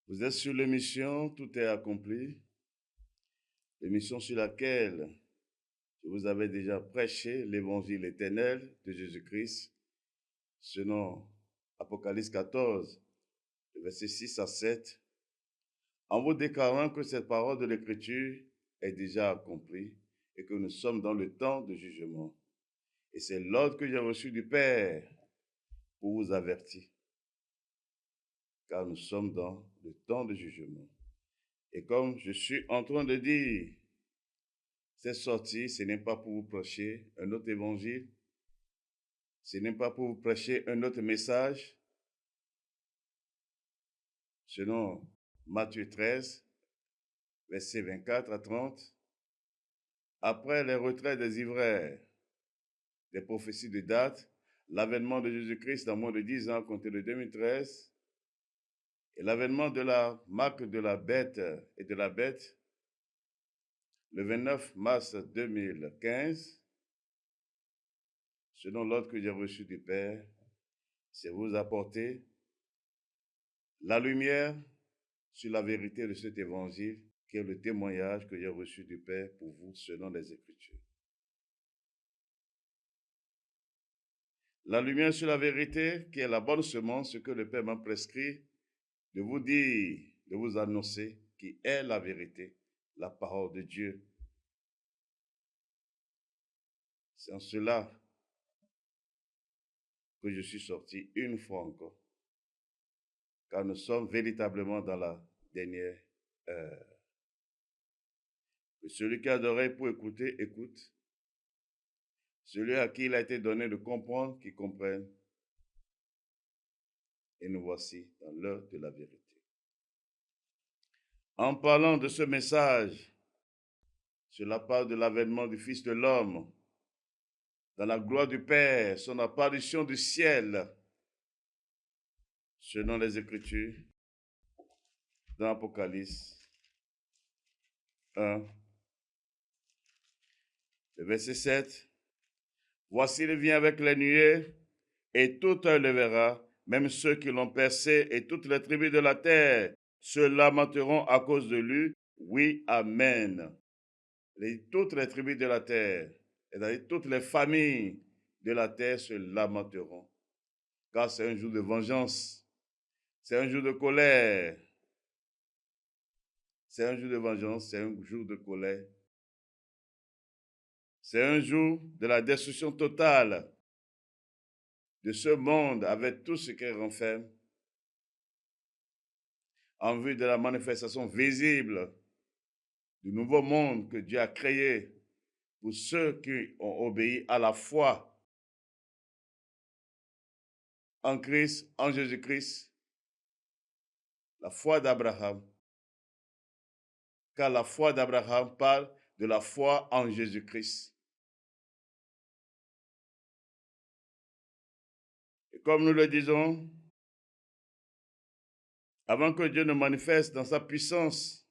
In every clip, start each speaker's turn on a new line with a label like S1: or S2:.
S1: Vous êtes sur l'émission Tout est accompli, l'émission sur laquelle je vous avais déjà prêché l'évangile éternel de Jésus-Christ, selon Apocalypse 14, versets 6 à 7, en vous déclarant que cette parole de l'Écriture est déjà accomplie et que nous sommes dans le temps de jugement. Et c'est l'ordre que j'ai reçu du Père pour vous avertir, car nous sommes dans le temps de jugement. Et comme je suis en train de dire, cette sortie, ce n'est pas pour vous prêcher un autre évangile, ce n'est pas pour vous prêcher un autre message, selon Matthieu 13, versets 24 à 30. Après les retraits des ivraires, des prophéties de date, l'avènement de Jésus-Christ dans moins de 10 ans, compté de 2013, et l'avènement de la marque de la bête et de la bête, le 29 mars 2015, selon l'ordre que j'ai reçu du Père, c'est vous apporter la lumière sur la vérité de cet évangile, qui est le témoignage que j'ai reçu du Père pour vous selon les Écritures. La lumière sur la vérité, qui est la bonne semence, ce que le Père m'a prescrit de vous dire, de vous annoncer, qui est la vérité, la parole de Dieu. C'est en cela que je suis sorti une fois encore, car nous sommes véritablement dans la dernière heure. Que celui qui a d'oreilles pour écouter, écoute. Celui à qui il a été donné de comprendre, qui comprenne. Et nous voici dans l'heure de la vérité. En parlant de ce message sur la part de l'avènement du Fils de l'homme, dans la gloire du Père, son apparition du ciel, selon les Écritures, dans Apocalypse 1, le verset 7. Voici, il vient avec les nuées, et tout œil le verra, même ceux qui l'ont percé, et toutes les tribus de la terre se lamenteront à cause de lui. Oui, amen. Toutes les tribus de la terre, c'est-à-dire toutes les familles de la terre se lamenteront, car c'est un jour de vengeance, c'est un jour de colère, c'est un jour de vengeance, c'est un jour de colère, c'est un jour de la destruction totale de ce monde avec tout ce qu'il renferme, en vue de la manifestation visible du nouveau monde que Dieu a créé pour ceux qui ont obéi à la foi en Christ, en Jésus-Christ, la foi d'Abraham. Car la foi d'Abraham parle de la foi en Jésus-Christ. Et comme nous le disons, avant que Dieu ne manifeste dans sa puissance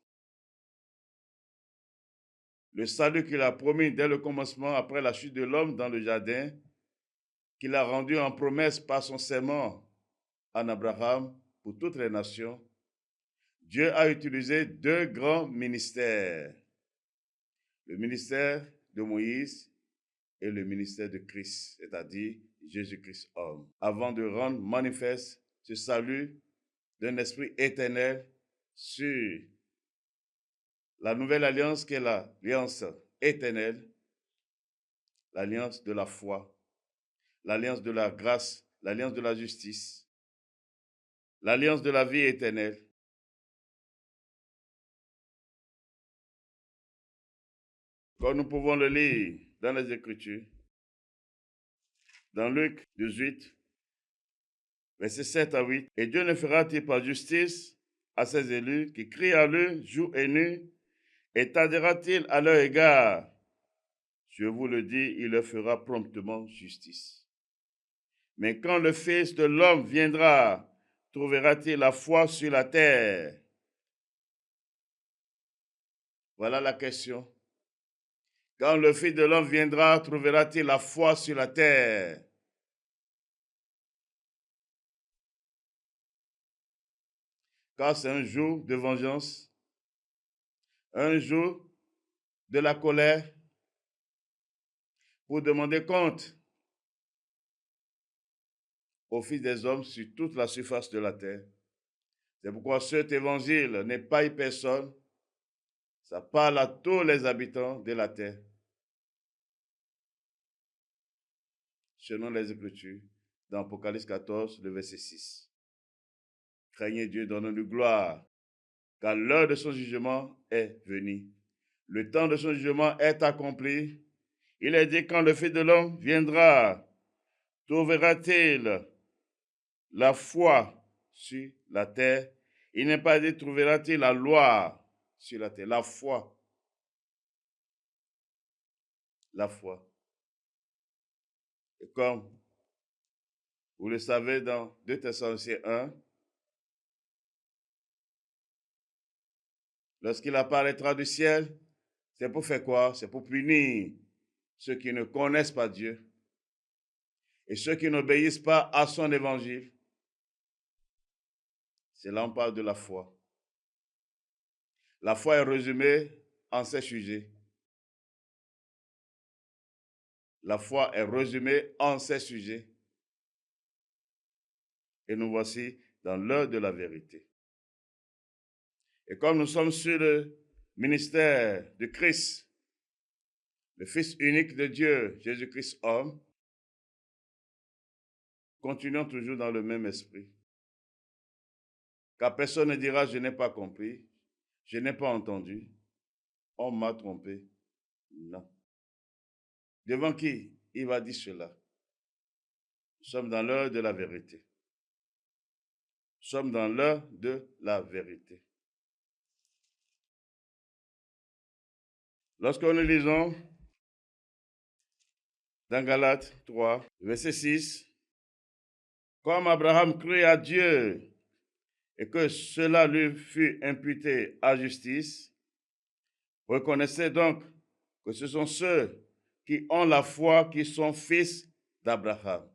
S1: le salut qu'il a promis dès le commencement, après la chute de l'homme dans le jardin, qu'il a rendu en promesse par son serment en Abraham pour toutes les nations, Dieu a utilisé deux grands ministères, le ministère de Moïse et le ministère de Christ, c'est-à-dire Jésus-Christ homme, avant de rendre manifeste ce salut d'un esprit éternel sur la nouvelle alliance qui est l'alliance éternelle, l'alliance de la foi, l'alliance de la grâce, l'alliance de la justice, l'alliance de la vie éternelle. Comme nous pouvons le lire dans les Écritures, dans Luc 18, versets 7 à 8, « Et Dieu ne fera-t-il pas justice à ses élus qui crient à lui jour et nuit, et tardera-t-il à leur égard? Je vous le dis, il leur fera promptement justice. Mais quand le Fils de l'homme viendra, trouvera-t-il la foi sur la terre? » Voilà la question. Quand le Fils de l'homme viendra, trouvera-t-il la foi sur la terre? car c'est un jour de vengeance, un jour de la colère pour demander compte aux fils des hommes sur toute la surface de la terre. C'est pourquoi cet évangile n'est pas une personne, ça parle à tous les habitants de la terre. Selon les Écritures, dans Apocalypse 14, le verset 6. Craignez Dieu, donnez-lui gloire, car l'heure de son jugement est venue. Le temps de son jugement est accompli. Il est dit, quand le Fils de l'homme viendra, trouvera-t-il la foi sur la terre? Il n'est pas dit, trouvera-t-il la loi sur la terre? La foi. La foi. Et comme vous le savez dans 2 Thessaloniciens 1, lorsqu'il apparaîtra du ciel, c'est pour faire quoi? C'est pour punir ceux qui ne connaissent pas Dieu et ceux qui n'obéissent pas à son évangile. C'est là on parle de la foi. La foi est résumée en ces sujets. La foi est résumée en ces sujets. Et nous voici dans l'heure de la vérité. Et comme nous sommes sur le ministère de Christ, le Fils unique de Dieu, Jésus-Christ homme, continuons toujours dans le même esprit. Car personne ne dira, je n'ai pas compris, je n'ai pas entendu, on m'a trompé. Non. Devant qui il va dire cela? Nous sommes dans l'heure de la vérité. Nous sommes dans l'heure de la vérité. Lorsque nous lisons dans Galates 3, verset 6, comme Abraham crut à Dieu et que cela lui fut imputé à justice, reconnaissez donc que ce sont ceux qui ont la foi qui sont fils d'Abraham.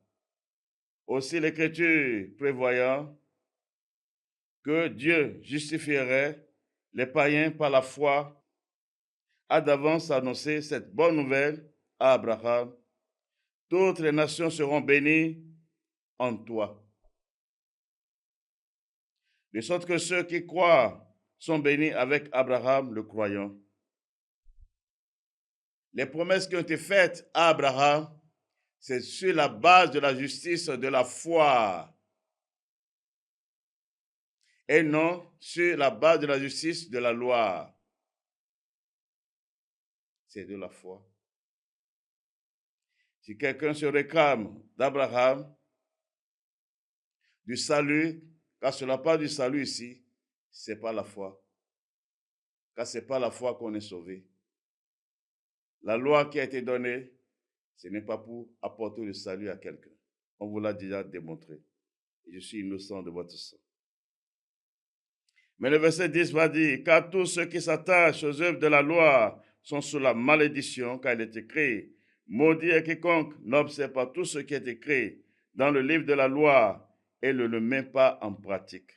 S1: Aussi l'Écriture prévoyant que Dieu justifierait les païens par la foi, a d'avance annoncé cette bonne nouvelle à Abraham. Toutes les nations seront bénies en toi. De sorte que ceux qui croient sont bénis avec Abraham le croyant. Les promesses qui ont été faites à Abraham, c'est sur la base de la justice de la foi. Et non sur la base de la justice de la loi. C'est de la foi. Si quelqu'un se réclame d'Abraham, du salut, car ce n'est pas du salut ici, ce n'est pas la foi. Car ce n'est pas la foi qu'on est sauvé. La loi qui a été donnée, ce n'est pas pour apporter le salut à quelqu'un. On vous l'a déjà démontré. Et je suis innocent de votre sang. Mais le verset 10 va dire, car tous ceux qui s'attachent aux œuvres de la loi sont sous la malédiction, car il est écrit, maudit est quiconque n'observe pas tout ce qui est écrit dans le livre de la loi et ne le met pas en pratique.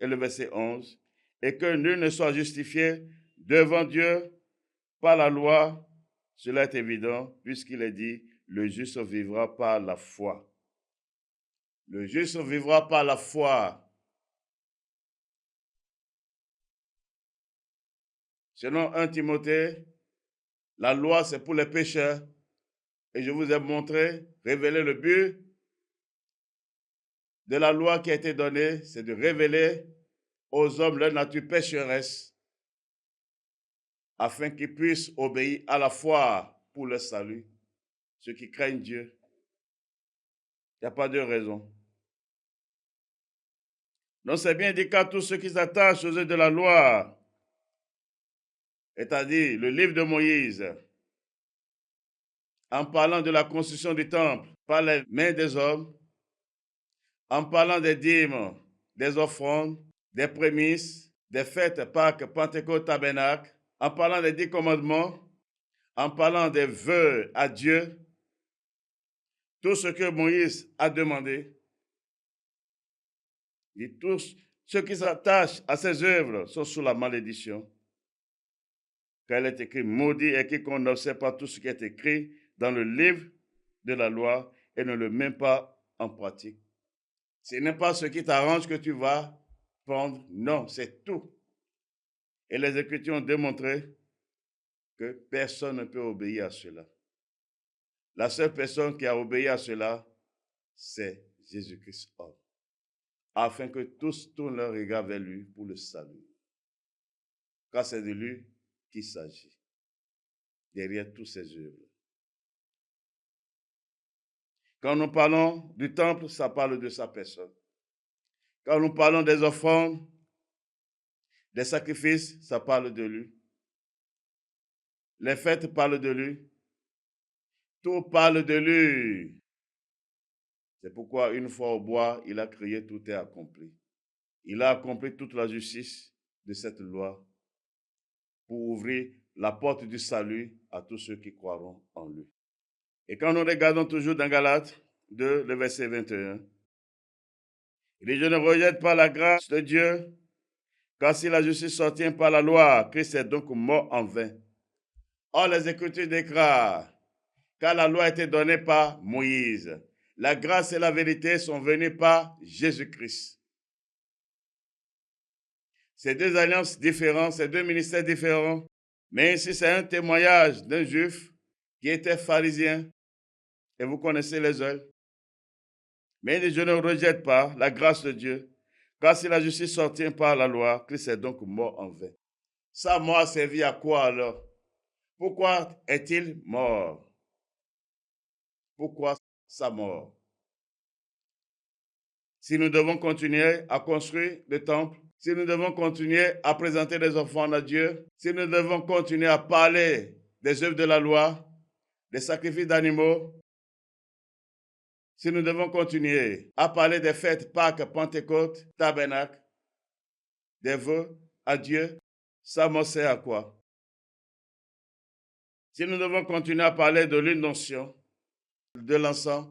S1: Et le verset 11, et que nul ne soit justifié devant Dieu par la loi, cela est évident, puisqu'il est dit, le juste vivra par la foi. Le juste vivra par la foi. Selon 1 Timothée, la loi, c'est pour les pécheurs. Et je vous ai montré, révélé le but de la loi qui a été donnée, c'est de révéler aux hommes leur nature pécheresse, afin qu'ils puissent obéir à la foi pour le salut. Ceux qui craignent Dieu. Il n'y a pas de raison. Donc c'est bien dit qu'à tous ceux qui s'attachent aux œuvres de la loi, c'est-à-dire le livre de Moïse, en parlant de la construction du temple par les mains des hommes, en parlant des dîmes, des offrandes, des prémices, des fêtes, Pâques, Pentecôte, Tabernacle, en parlant des 10 commandements, en parlant des vœux à Dieu, tout ce que Moïse a demandé, et tout Ceux qui s'attachent à ses œuvres sont sous la malédiction. Car il est écrit, maudit est quiconque n'observe pas tout ce qui est écrit dans le livre de la loi et ne le met pas en pratique. Ce n'est pas ce qui t'arrange que tu vas prendre, non, c'est tout. Et les Écritures ont démontré que personne ne peut obéir à cela. La seule personne qui a obéi à cela, c'est Jésus-Christ homme, afin que tous tournent leur regard vers lui pour le salut. Car c'est de lui qu'il s'agit, derrière toutes ses œuvres. Quand nous parlons du temple, ça parle de sa personne. Quand nous parlons des offrandes, des sacrifices, ça parle de lui. Les fêtes parlent de lui. Tout parle de lui. C'est pourquoi, une fois au bois, il a crié, tout est accompli. Il a accompli toute la justice de cette loi pour ouvrir la porte du salut à tous ceux qui croiront en lui. Et quand nous regardons toujours dans Galates 2, le verset 21, il dit, je ne rejette pas la grâce de Dieu, car si la justice s'obtient par la loi, Christ est donc mort en vain. Or, les Écritures déclarent, car la loi a été donnée par Moïse. La grâce et la vérité sont venues par Jésus-Christ. C'est deux alliances différentes, c'est deux ministères différents. Mais ici, c'est un témoignage d'un juif qui était pharisien. Et vous connaissez les œuvres. Mais il dit, je ne rejette pas la grâce de Dieu, car si la justice s'obtient par la loi, Christ est donc mort en vain. Sa mort a servi à quoi alors? Pourquoi est-il mort? Pourquoi sa mort? Si nous devons continuer à construire le temple, si nous devons continuer à présenter des offrandes à Dieu, si nous devons continuer à parler des œuvres de la loi, des sacrifices d'animaux, si nous devons continuer à parler des fêtes Pâques, Pentecôte, Tabernacle, des vœux à Dieu, ça me sert à quoi? Si nous devons continuer à parler de l'onction, de l'encens,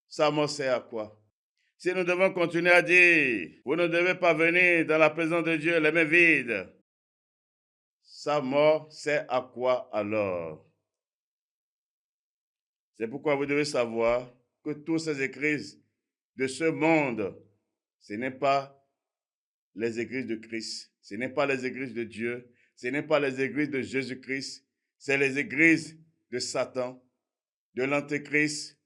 S1: ça me sert à quoi? Si nous devons continuer à dire, vous ne devez pas venir dans la présence de Dieu les mains vides, sa mort sert à quoi alors? C'est pourquoi vous devez savoir que toutes ces églises de ce monde, ce n'est pas les églises de Christ, ce n'est pas les églises de Dieu, ce n'est pas les églises de Jésus-Christ, c'est les églises de Satan, de l'Antéchrist,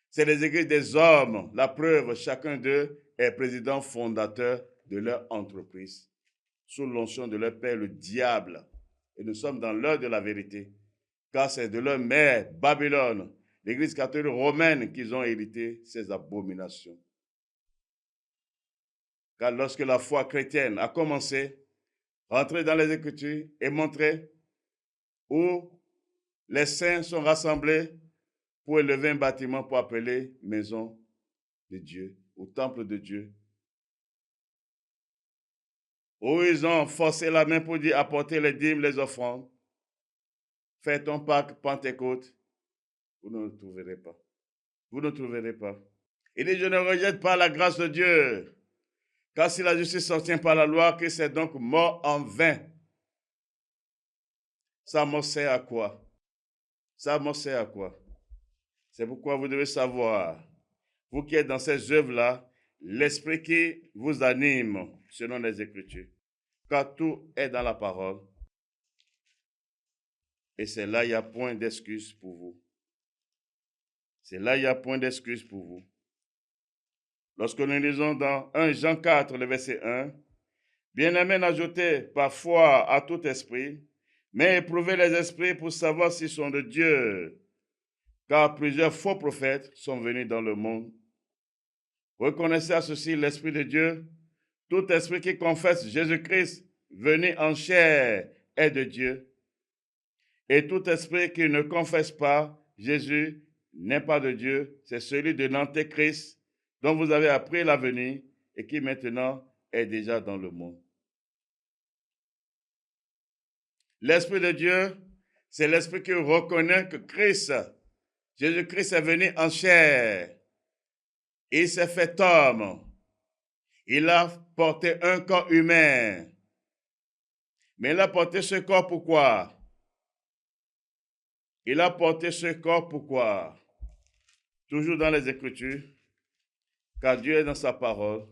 S1: c'est les églises des hommes. La preuve, chacun d'eux est président fondateur de leur entreprise, sous l'onction de leur père, le diable. Et nous sommes dans l'heure de la vérité, car c'est de leur mère, Babylone, l'église catholique romaine, qu'ils ont hérité ces abominations. Car lorsque la foi chrétienne a commencé, rentrer dans les Écritures et montrer où les saints sont rassemblés pour élever un bâtiment pour appeler maison de Dieu, au temple de Dieu, où ils ont forcé la main pour dire apporter les dîmes, les offrandes, faites un Pâques, Pentecôte, vous ne le trouverez pas. Vous ne trouverez pas. Il dit, je ne rejette pas la grâce de Dieu, car si la justice s'obtient par la loi, Christ est donc mort en vain. Ça me sert à quoi? Ça me sert à quoi? C'est pourquoi vous devez savoir, vous qui êtes dans ces œuvres-là, l'esprit qui vous anime selon les Écritures, car tout est dans la parole. Et c'est là, il n'y a point d'excuse pour vous. C'est là, il n'y a point d'excuse pour vous. Lorsque nous lisons dans 1 Jean 4, le verset 1, bien-aimés, n'ajoutez pas foi à tout esprit, mais éprouvez les esprits pour savoir s'ils sont de Dieu, car plusieurs faux prophètes sont venus dans le monde. Reconnaissez à ceci l'Esprit de Dieu. Tout esprit qui confesse Jésus-Christ venu en chair est de Dieu. Et tout esprit qui ne confesse pas Jésus n'est pas de Dieu. C'est celui de l'Antéchrist dont vous avez appris la venue et qui maintenant est déjà dans le monde. L'Esprit de Dieu, c'est l'Esprit qui reconnaît que Christ, Jésus-Christ est venu en chair. Il s'est fait homme. Il a porté un corps humain. Mais il a porté ce corps pourquoi? Il a porté ce corps pourquoi? Toujours dans les Écritures, car Dieu est dans sa parole,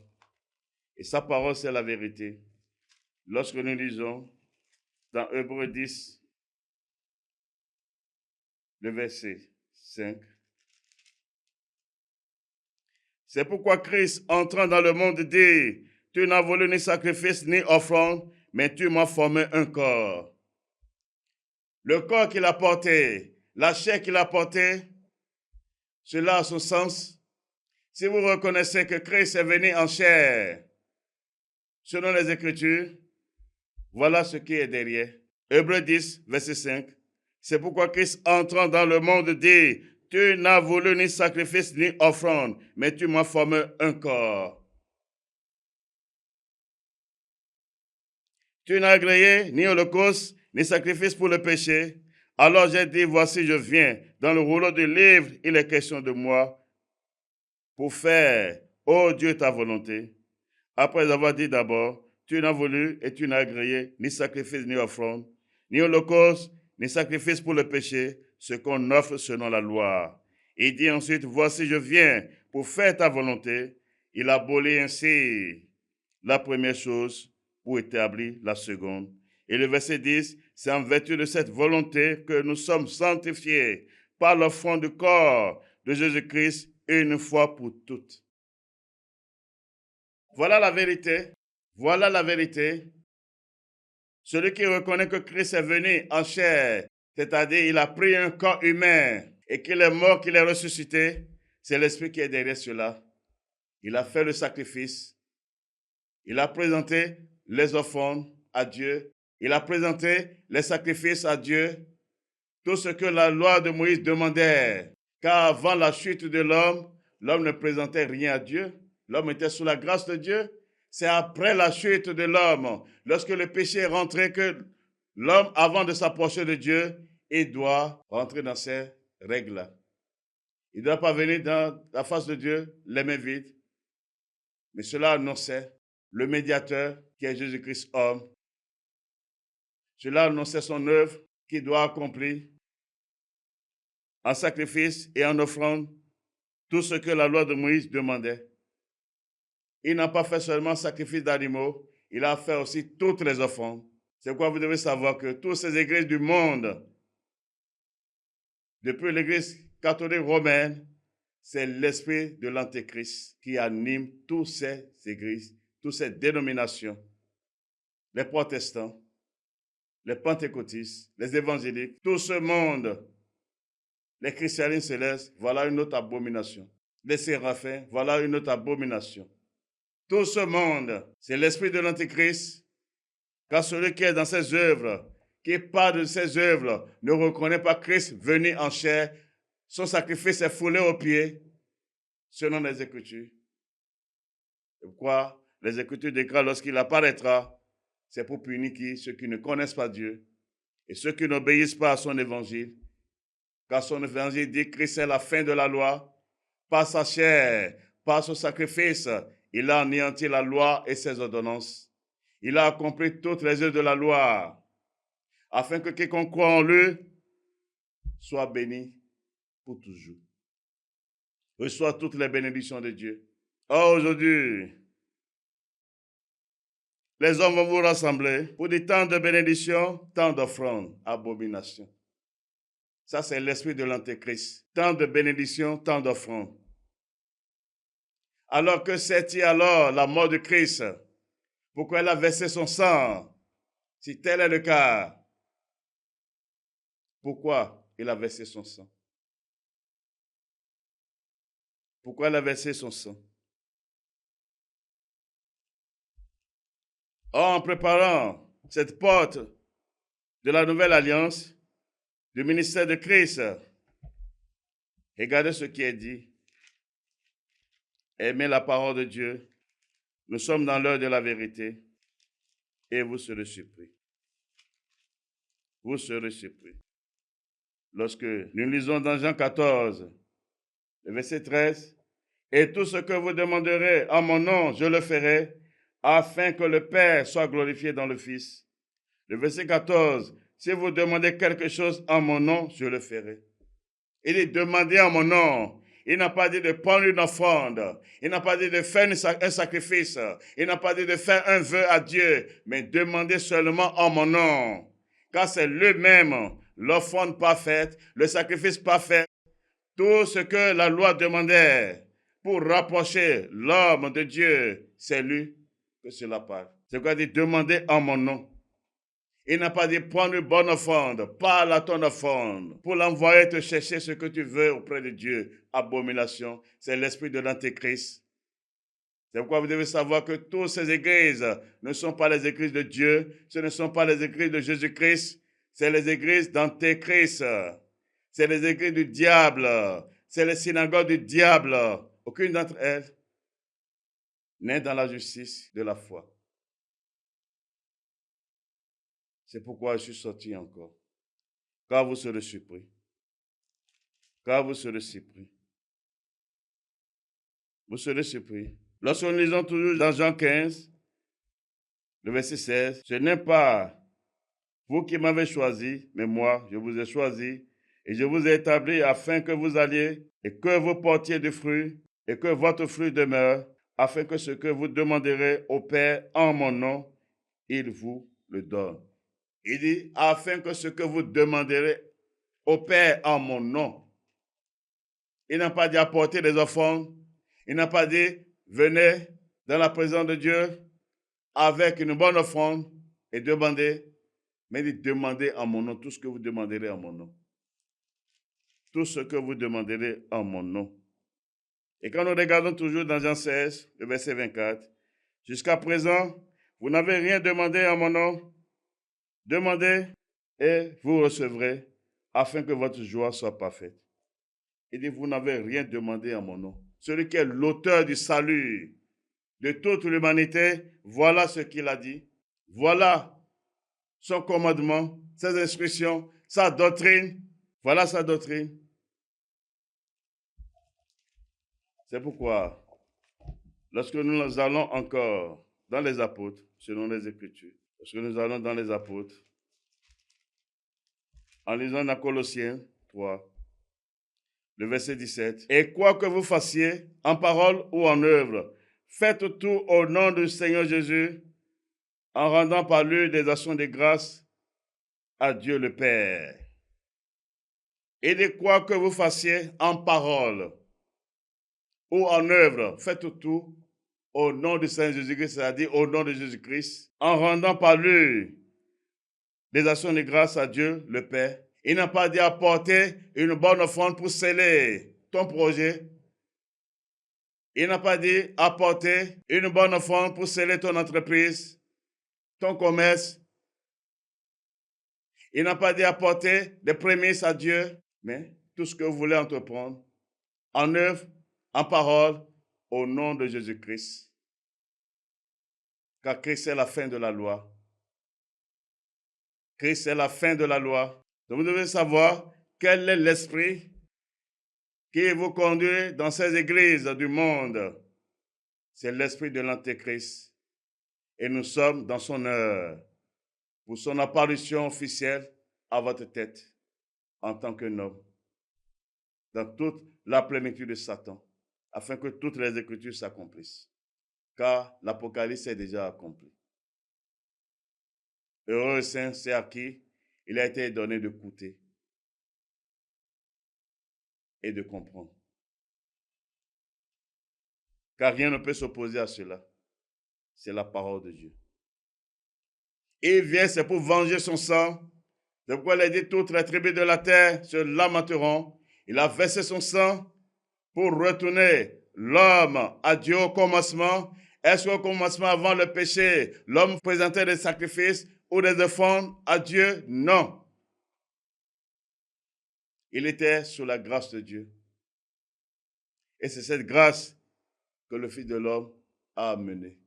S1: et sa parole c'est la vérité. Lorsque nous lisons dans Hébreux 10, le verset 5, c'est pourquoi Christ, entrant dans le monde, dit, tu n'as voulu ni sacrifice ni offrande, mais tu m'as formé un corps. Le corps qu'il a porté, la chair qu'il a portée, cela a son sens. Si vous reconnaissez que Christ est venu en chair, selon les Écritures, voilà ce qui est derrière. Hébreux 10, verset 5. C'est pourquoi Christ, entrant dans le monde, dit, tu n'as voulu ni sacrifice ni offrande, mais tu m'as formé un corps. Tu n'as agréé ni holocauste, ni sacrifice pour le péché. Alors j'ai dit, voici je viens. Dans le rouleau du livre, il est question de moi pour faire, ô Dieu, ta volonté. Après avoir dit d'abord, tu n'as voulu et tu n'as agréé ni sacrifice ni offrande, ni holocauste, ni sacrifice pour le péché, ce qu'on offre selon la loi. Il dit ensuite, voici je viens pour faire ta volonté. Il abolit ainsi la première chose pour établir la seconde. Et le verset 10, c'est en vertu de cette volonté que nous sommes sanctifiés par l'offrande du corps de Jésus-Christ une fois pour toutes. Voilà la vérité. Voilà la vérité. Celui qui reconnaît que Christ est venu en chair, c'est-à-dire il a pris un corps humain et qu'il est mort, qu'il est ressuscité, c'est l'Esprit qui est derrière cela. Il a fait le sacrifice. Il a présenté les offrandes à Dieu. Il a présenté les sacrifices à Dieu. Tout ce que la loi de Moïse demandait. Car avant la chute de l'homme, l'homme ne présentait rien à Dieu. L'homme était sous la grâce de Dieu. C'est après la chute de l'homme, lorsque le péché est rentré, que l'homme, avant de s'approcher de Dieu, il doit rentrer dans ces règles-là. Il ne doit pas venir dans la face de Dieu les mains vides. Mais cela annonçait le médiateur qui est Jésus-Christ homme. Cela annonçait son œuvre qu'il doit accomplir en sacrifice et en offrande tout ce que la loi de Moïse demandait. Il n'a pas fait seulement sacrifice d'animaux, il a fait aussi toutes les offrandes. C'est pourquoi vous devez savoir que toutes ces églises du monde, depuis l'église catholique romaine, c'est l'esprit de l'Antéchrist qui anime toutes ces églises, toutes ces dénominations. Les protestants, les pentecôtistes, les évangéliques, tout ce monde, les christianismes célestes, voilà une autre abomination. Les séraphins, voilà une autre abomination. Tout ce monde, c'est l'esprit de l'Antéchrist, car celui qui est dans ses œuvres, qui parle de ses œuvres, ne reconnaît pas Christ venu en chair. Son sacrifice est foulé aux pieds, selon les Écritures. C'est pourquoi les Écritures déclarent lorsqu'il apparaîtra, c'est pour punir qui? Ceux qui ne connaissent pas Dieu et ceux qui n'obéissent pas à son évangile. Car son évangile dit que Christ est la fin de la loi. Par sa chair, par son sacrifice, il a anéanti la loi et ses ordonnances. Il a accompli toutes les œuvres de la loi, afin que quiconque croit en lui soit béni pour toujours. Reçoit toutes les bénédictions de Dieu. Or, aujourd'hui, les hommes vont vous rassembler pour des temps de bénédiction, temps d'offrande, abomination. Ça, c'est l'esprit de l'Antéchrist. Tant de bénédiction, tant d'offrande. Alors que c'est-il alors la mort de Christ? Pourquoi il a versé son sang? Si tel est le cas, pourquoi il a versé son sang? Pourquoi il a versé son sang? Or, en préparant cette porte de la nouvelle alliance, du ministère de Christ, regardez ce qui est dit. Aimez la parole de Dieu. Nous sommes dans l'heure de la vérité et vous serez surpris. Vous serez surpris. Lorsque nous lisons dans Jean 14, le verset 13, Et tout ce que vous demanderez en mon nom, je le ferai, afin que le Père soit glorifié dans le Fils. Le verset 14, si vous demandez quelque chose en mon nom, je le ferai. Il est demandé en mon nom. Il n'a pas dit de prendre une offrande. Il n'a pas dit de faire un sacrifice. Il n'a pas dit de faire un vœu à Dieu, mais demander seulement en mon nom. Car c'est lui-même, l'offrande parfaite, le sacrifice parfait, tout ce que la loi demandait pour rapprocher l'homme de Dieu, c'est lui que cela parle. C'est quoi dit demander en mon nom. Il n'a pas dit prendre une bonne offrande, parle à ton offrande, pour l'envoyer te chercher ce que tu veux auprès de Dieu. Abomination, c'est l'esprit de l'antéchrist. C'est pourquoi vous devez savoir que toutes ces églises ne sont pas les églises de Dieu, ce ne sont pas les églises de Jésus-Christ, c'est les églises d'antéchrist. C'est les églises du diable, c'est les synagogues du diable. Aucune d'entre elles n'est dans la justice de la foi. C'est pourquoi je suis sorti encore. Car vous serez surpris. Car vous serez surpris. Vous serez surpris. Lorsque nous lisons toujours dans Jean 15, le verset 16, ce n'est pas vous qui m'avez choisi, mais moi, je vous ai choisi et je vous ai établi afin que vous alliez et que vous portiez du fruit et que votre fruit demeure, afin que ce que vous demanderez au Père en mon nom, il vous le donne. Il dit, afin que ce que vous demanderez au Père en mon nom. Il n'a pas dit apporter des offrandes. Il n'a pas dit, venez dans la présence de Dieu avec une bonne offrande et demandez. Mais il dit, demandez en mon nom tout ce que vous demanderez en mon nom. Tout ce que vous demanderez en mon nom. Et quand nous regardons toujours dans Jean 16, le verset 24, jusqu'à présent, vous n'avez rien demandé en mon nom. Demandez et vous recevrez, afin que votre joie soit parfaite. Il dit, vous n'avez rien demandé en mon nom. Celui qui est l'auteur du salut de toute l'humanité, voilà ce qu'il a dit. Voilà son commandement, ses instructions, sa doctrine. Voilà sa doctrine. C'est pourquoi, lorsque nous allons encore dans les apôtres, selon les Écritures, lorsque nous allons dans les apôtres, en lisant dans Colossiens 3, le verset 17, « Et quoi que vous fassiez, en parole ou en œuvre, faites tout au nom du Seigneur Jésus, en rendant par lui des actions de grâce à Dieu le Père. » Et de quoi que vous fassiez en parole ou en œuvre, faites tout au nom du Seigneur Jésus-Christ, c'est-à-dire au nom de Jésus-Christ, en rendant par lui des actions de grâce à Dieu le Père. Il n'a pas dit apporter une bonne offrande pour sceller ton projet. Il n'a pas dit apporter une bonne offrande pour sceller ton entreprise, ton commerce. Il n'a pas dit apporter des prémices à Dieu, mais tout ce que vous voulez entreprendre, en œuvre, en parole, au nom de Jésus-Christ. Car Christ est la fin de la loi. Christ est la fin de la loi. Donc vous devez savoir quel est l'esprit qui vous conduit dans ces églises du monde. C'est l'esprit de l'Antéchrist. Et nous sommes dans son heure pour son apparition officielle à votre tête en tant qu'un homme, dans toute la plénitude de Satan, afin que toutes les Écritures s'accomplissent. Car l'Apocalypse est déjà accompli. Heureux saint, c'est à qui il a été donné de goûter et de comprendre. Car rien ne peut s'opposer à cela. C'est la parole de Dieu. Il vient, c'est pour venger son sang. C'est pourquoi il a dit, toutes les tribus de la terre se lamenteront. Il a versé son sang pour retourner l'homme à Dieu au commencement. Est-ce qu'au commencement, avant le péché, l'homme présentait des sacrifices ou des offrandes à Dieu? Non. Il était sous la grâce de Dieu. Et c'est cette grâce que le Fils de l'homme a amenée.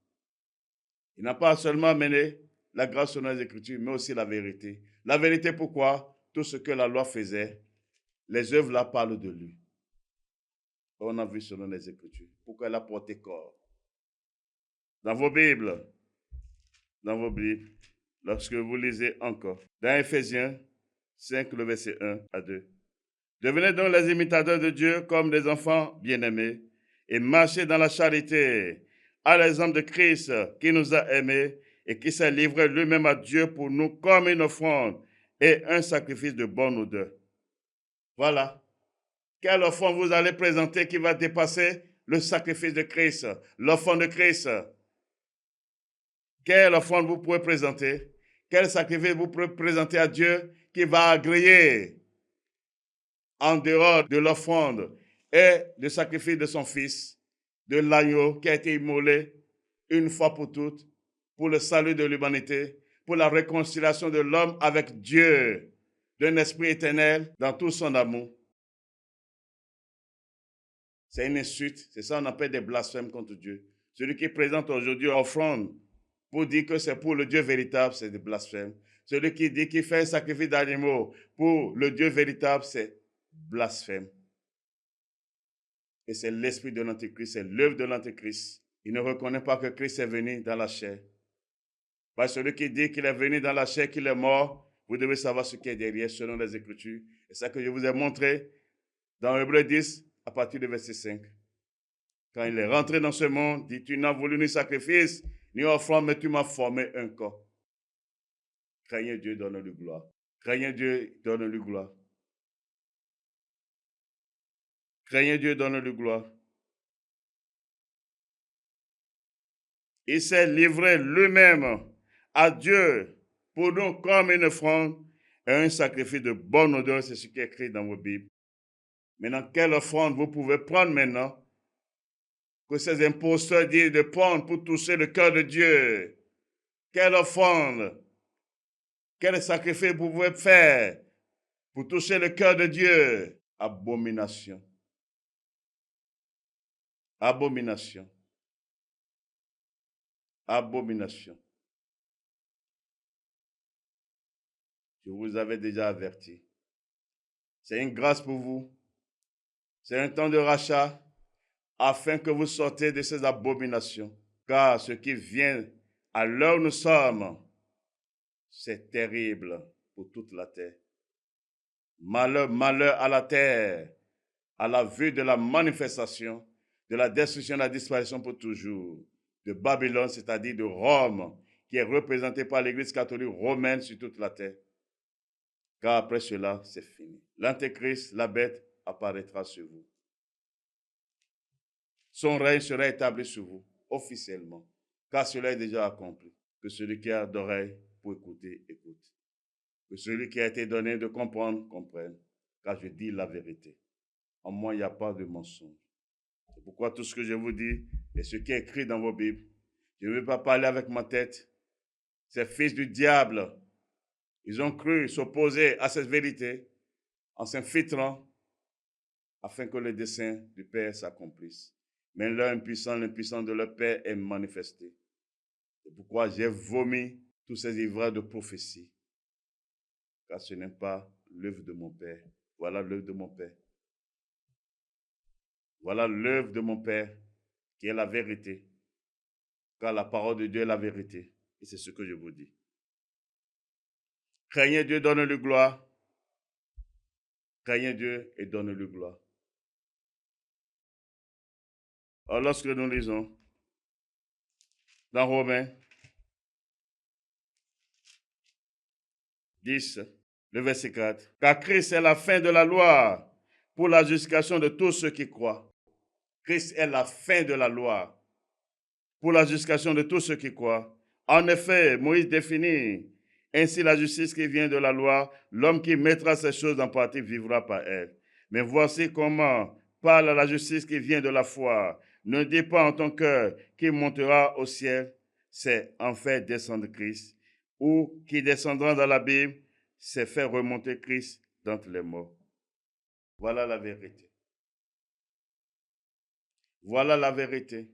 S1: Il n'a pas seulement amené la grâce selon les Écritures, mais aussi la vérité. La vérité, pourquoi? Tout ce que la loi faisait, les œuvres là parlent de lui. On a vu selon les Écritures. Pourquoi elle a porté corps. Dans vos Bibles, lorsque vous lisez encore, dans Éphésiens 5, le verset 1 à 2. Devenez donc les imitateurs de Dieu comme des enfants bien-aimés et marchez dans la charité, à l'exemple de Christ qui nous a aimés et qui s'est livré lui-même à Dieu pour nous comme une offrande et un sacrifice de bonne odeur. Voilà. Quelle offrande vous allez présenter qui va dépasser le sacrifice de Christ, l'offrande de Christ? Quelle offrande vous pouvez présenter? Quel sacrifice vous pouvez présenter à Dieu qui va agréer en dehors de l'offrande et du sacrifice de son Fils, de l'agneau qui a été immolé une fois pour toutes, pour le salut de l'humanité, pour la réconciliation de l'homme avec Dieu, d'un esprit éternel dans tout son amour. C'est une insulte, c'est ça qu'on appelle des blasphèmes contre Dieu. Celui qui présente aujourd'hui offrande pour dire que c'est pour le Dieu véritable, c'est des blasphèmes. Celui qui dit qu'il fait un sacrifice d'animaux pour le Dieu véritable, c'est blasphème. Et c'est l'esprit de l'Antéchrist, c'est l'œuvre de l'Antéchrist. Il ne reconnaît pas que Christ est venu dans la chair. Parce que celui qui dit qu'il est venu dans la chair, qu'il est mort, vous devez savoir ce qui est derrière selon les Écritures. Et c'est ça que je vous ai montré dans Hébreux 10, à partir du verset 5. Quand il est rentré dans ce monde, dit, tu n'as voulu ni sacrifice, ni offrande, mais tu m'as formé un corps. Craignez Dieu, donne-lui gloire. Craignez Dieu, donne-lui gloire. Craignez Dieu, donne-lui gloire. Il s'est livré lui-même à Dieu pour nous comme une offrande et un sacrifice de bonne odeur. C'est ce qui est écrit dans vos Bibles. Maintenant, quelle offrande vous pouvez prendre maintenant que ces imposteurs disent de prendre pour toucher le cœur de Dieu? Quelle offrande? Quel sacrifice vous pouvez faire pour toucher le cœur de Dieu? Abomination. Abomination. Abomination. Je vous avais déjà averti. C'est une grâce pour vous. C'est un temps de rachat afin que vous sortez de ces abominations. Car ce qui vient à l'heure où nous sommes, c'est terrible pour toute la terre. Malheur, malheur à la terre, à la vue de la manifestation, de la destruction, de la disparition pour toujours, de Babylone, c'est-à-dire de Rome, qui est représentée par l'Église catholique romaine sur toute la terre. Car après cela, c'est fini. L'Antéchrist, la bête, apparaîtra sur vous. Son règne sera établi sur vous, officiellement, car cela est déjà accompli. Que celui qui a d'oreilles pour écouter, écoute. Que celui qui a été donné de comprendre, comprenne, car je dis la vérité. En moi, il n'y a pas de mensonge. C'est pourquoi tout ce que je vous dis et ce qui est écrit dans vos Bibles, je ne veux pas parler avec ma tête. Ces fils du diable, ils ont cru s'opposer à cette vérité en s'infiltrant afin que le dessein du Père s'accomplisse. Mais l'impuissance de leur Père est manifesté. C'est pourquoi j'ai vomi tous ces ivrognes de prophétie. Car ce n'est pas l'œuvre de mon Père. Voilà l'œuvre de mon Père. Voilà l'œuvre de mon Père, qui est la vérité. Car la parole de Dieu est la vérité. Et c'est ce que je vous dis. Craignez Dieu, donne-lui gloire. Craignez Dieu et donne-lui gloire. Alors, lorsque nous lisons dans Romains 10, le verset 4, car Christ est la fin de la loi pour la justification de tous ceux qui croient. Christ est la fin de la loi pour la justification de tous ceux qui croient. En effet, Moïse définit ainsi la justice qui vient de la loi. L'homme qui mettra ces choses en pratique vivra par elle. Mais voici comment parle la justice qui vient de la foi. Ne dis pas en ton cœur qui montera au ciel, c'est en fait descendre Christ, ou qui descendra dans la Bible, c'est faire remonter Christ d'entre les morts. Voilà la vérité. Voilà la vérité.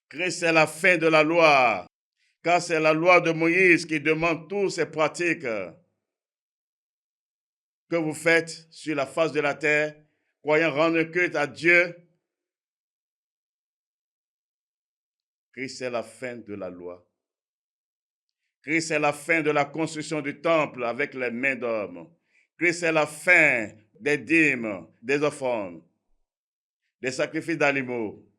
S1: Christ est la fin de la loi, car c'est la loi de Moïse qui demande toutes ces pratiques que vous faites sur la face de la terre croyant rendre culte à Dieu, Christ est la fin de la loi. Christ est la fin de la construction du temple avec les mains d'hommes. Christ est la fin des dîmes, des offrandes, des sacrifices d'animaux.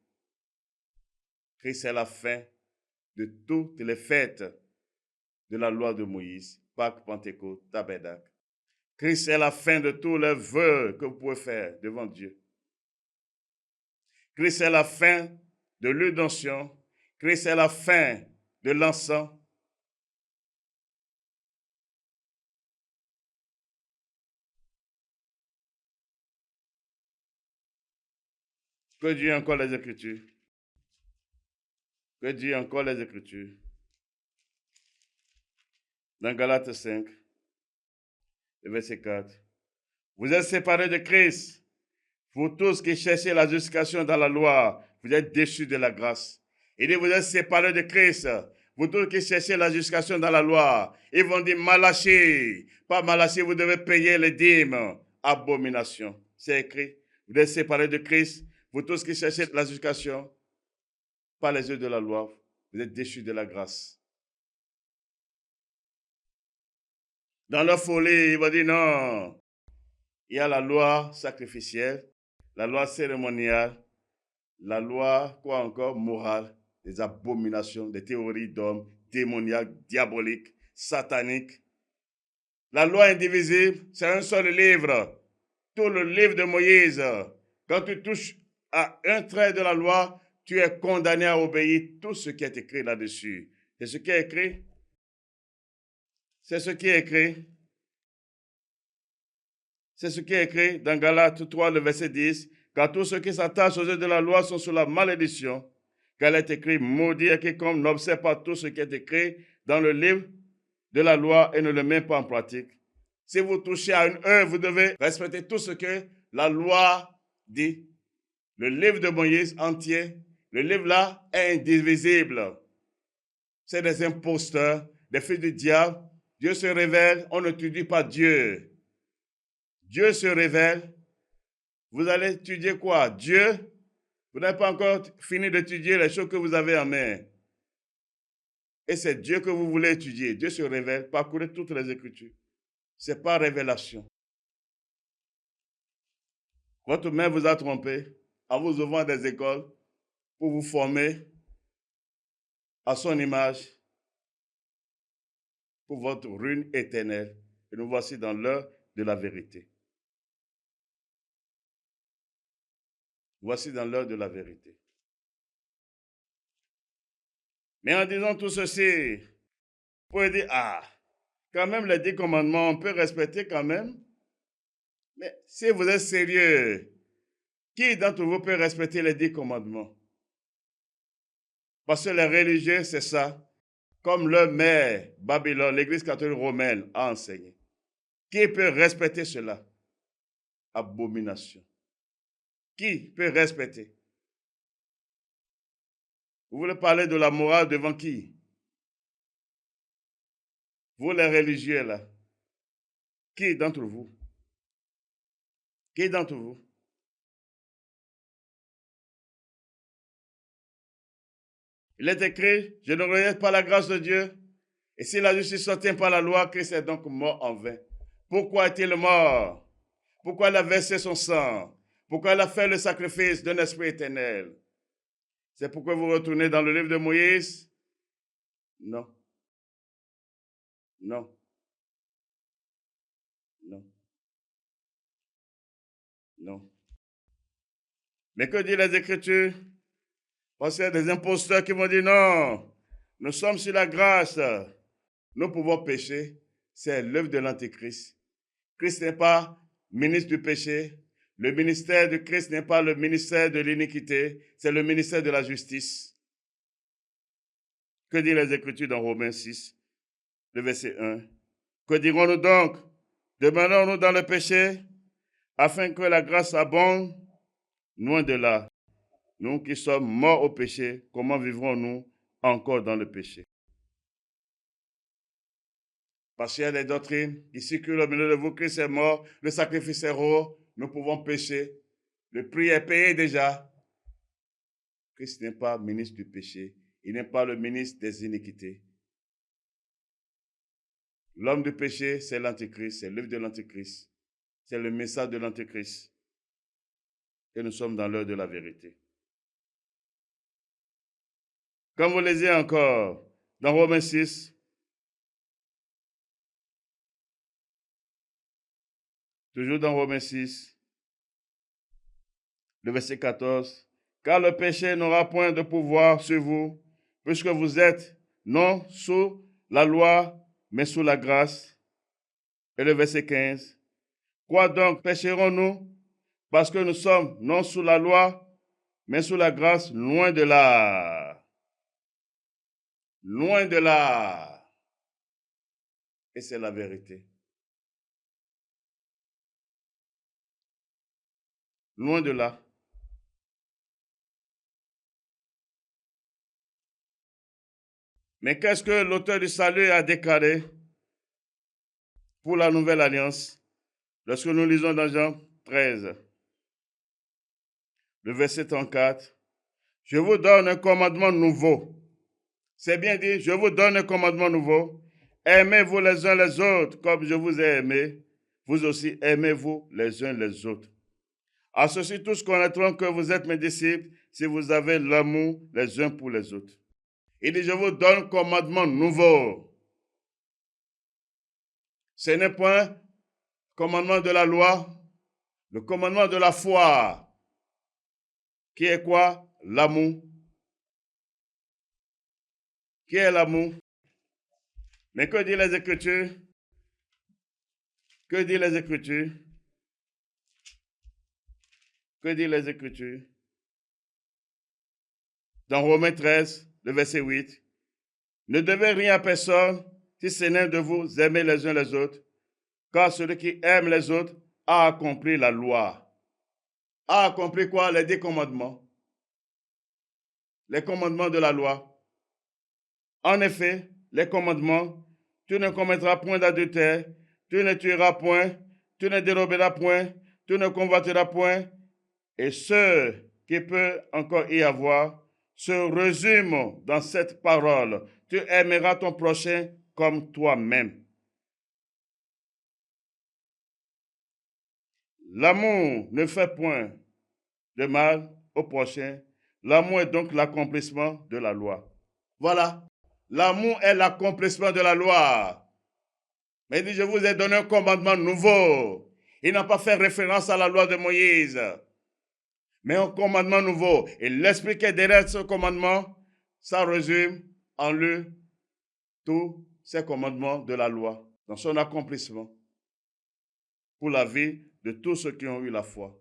S1: Christ est la fin de toutes les fêtes de la loi de Moïse, Pâques, Pentecôte, Tabernacle. Christ est la fin de tous les vœux que vous pouvez faire devant Dieu. Christ est la fin de l'huile d'onction. Christ est la fin de l'encens. Que dit encore les Écritures? Que dit encore les Écritures? Dans Galates 5, le verset 4. Vous êtes séparés de Christ. Vous tous qui cherchez la justification dans la loi, vous êtes déchus de la grâce. Il dit, vous êtes séparés de Christ. Vous tous qui cherchez la justification dans la loi, ils vont dire Malachie. Pas Malachie, vous devez payer les dîmes. Abomination. C'est écrit. Vous êtes séparés de Christ. Vous tous qui cherchez la justification par les yeux de la loi, vous êtes déchus de la grâce. Dans leur folie, ils vont dire non. Il y a la loi sacrificielle, la loi cérémoniale, la loi, quoi encore, morale, des abominations, des théories d'hommes, démoniaques, diaboliques, sataniques. La loi indivisible, c'est un seul livre. Tout le livre de Moïse. Quand tu touches à un trait de la loi, tu es condamné à obéir tout ce qui est écrit là-dessus. C'est ce qui est écrit. C'est ce qui est écrit. C'est ce qui est écrit dans Galates 3, le verset 10. Car tous ceux qui s'attachent aux œuvres de la loi sont sous la malédiction. Car il est écrit, maudit est quiconque n'observe pas tout ce qui est écrit dans le livre de la loi et ne le met pas en pratique. Si vous touchez à une œuvre, vous devez respecter tout ce que la loi dit. Le livre de Moïse entier, le livre là est indivisible. C'est des imposteurs, des fils du diable. Dieu se révèle, on n'étudie pas Dieu. Dieu se révèle. Vous allez étudier quoi? Dieu? Vous n'avez pas encore fini d'étudier les choses que vous avez en main. Et c'est Dieu que vous voulez étudier. Dieu se révèle. Parcourez toutes les Écritures. Ce n'est pas révélation. Votre mère vous a trompé en vous ouvrant des écoles pour vous former à son image pour votre ruine éternelle. Et nous voici dans l'heure de la vérité. Voici dans l'heure de la vérité. Mais en disant tout ceci, vous pouvez dire, ah, quand même les 10 commandements, on peut respecter quand même. Mais si vous êtes sérieux, qui d'entre vous peut respecter les 10 commandements? Parce que les religieux, c'est ça. Comme leur mère, Babylone, l'Église catholique romaine, a enseigné. Qui peut respecter cela? Abomination. Qui peut respecter? Vous voulez parler de la morale devant qui? Vous, les religieux, là. Qui d'entre vous? Qui d'entre vous? Il est écrit, je ne rejette pas la grâce de Dieu. Et si la justice s'obtient par la loi, Christ est donc mort en vain. Pourquoi est-il mort? Pourquoi il a versé son sang? Pourquoi il a fait le sacrifice d'un esprit éternel? C'est pourquoi vous retournez dans le livre de Moïse? Non. Non. Non. Non. Mais que disent les Écritures? Parce qu'il y a des imposteurs qui vont dire non, nous sommes sur la grâce. Nous pouvons pécher. C'est l'œuvre de l'Antéchrist. Christ n'est pas ministre du péché. Le ministère de Christ n'est pas le ministère de l'iniquité. C'est le ministère de la justice. Que disent les Écritures dans Romains 6, le verset 1? Que dirons-nous donc? Demeurons-nous dans le péché afin que la grâce abonde? Loin de là. Nous qui sommes morts au péché, comment vivrons-nous encore dans le péché? Parce qu'il y a des doctrines qui circulent au milieu de vous, Christ est mort, le sacrifice est roi, nous pouvons pécher. Le prix est payé déjà. Christ n'est pas ministre du péché. Il n'est pas le ministre des iniquités. L'homme du péché, c'est l'Antéchrist, c'est l'œuvre de l'Antéchrist. C'est le message de l'Antéchrist. Et nous sommes dans l'heure de la vérité. Comme vous lisez encore dans Romains 6, toujours dans Romains 6, le verset 14, « Car le péché n'aura point de pouvoir sur vous, puisque vous êtes non sous la loi, mais sous la grâce. » Et le verset 15, « Quoi donc pécherons-nous, parce que nous sommes non sous la loi, mais sous la grâce, loin de là. » Loin de là. Et c'est la vérité. Loin de là. Mais qu'est-ce que l'auteur du salut a déclaré pour la nouvelle alliance lorsque nous lisons dans Jean 13, le verset 34, « Je vous donne un commandement nouveau. » C'est bien dit, « Je vous donne un commandement nouveau. Aimez-vous les uns les autres comme je vous ai aimé. Vous aussi aimez-vous les uns les autres. À ceci tous connaîtront que vous êtes mes disciples si vous avez l'amour les uns pour les autres. » Il dit, « Je vous donne un commandement nouveau. » Ce n'est point le commandement de la loi, le commandement de la foi, qui est quoi? L'amour. Qui est l'amour? Mais que disent les Écritures? Que disent les Écritures? Que disent les Écritures? Dans Romains 13, le verset 8, « Ne devez rien à personne, si ce n'est de vous aimer les uns les autres, car celui qui aime les autres a accompli la loi. » A accompli quoi? Les 10 commandements. Les commandements de la loi. En effet, les commandements, tu ne commettras point d'adultère, tu ne tueras point, tu ne déroberas point, tu ne convoiteras point, et ce qui peut encore y avoir se résume dans cette parole. Tu aimeras ton prochain comme toi-même. L'amour ne fait point de mal au prochain. L'amour est donc l'accomplissement de la loi. Voilà. L'amour est l'accomplissement de la loi. Mais il dit, je vous ai donné un commandement nouveau. Il n'a pas fait référence à la loi de Moïse, mais un commandement nouveau. Et l'esprit qui est derrière ce commandement, ça résume en lui tous ces commandements de la loi, dans son accomplissement, pour la vie de tous ceux qui ont eu la foi,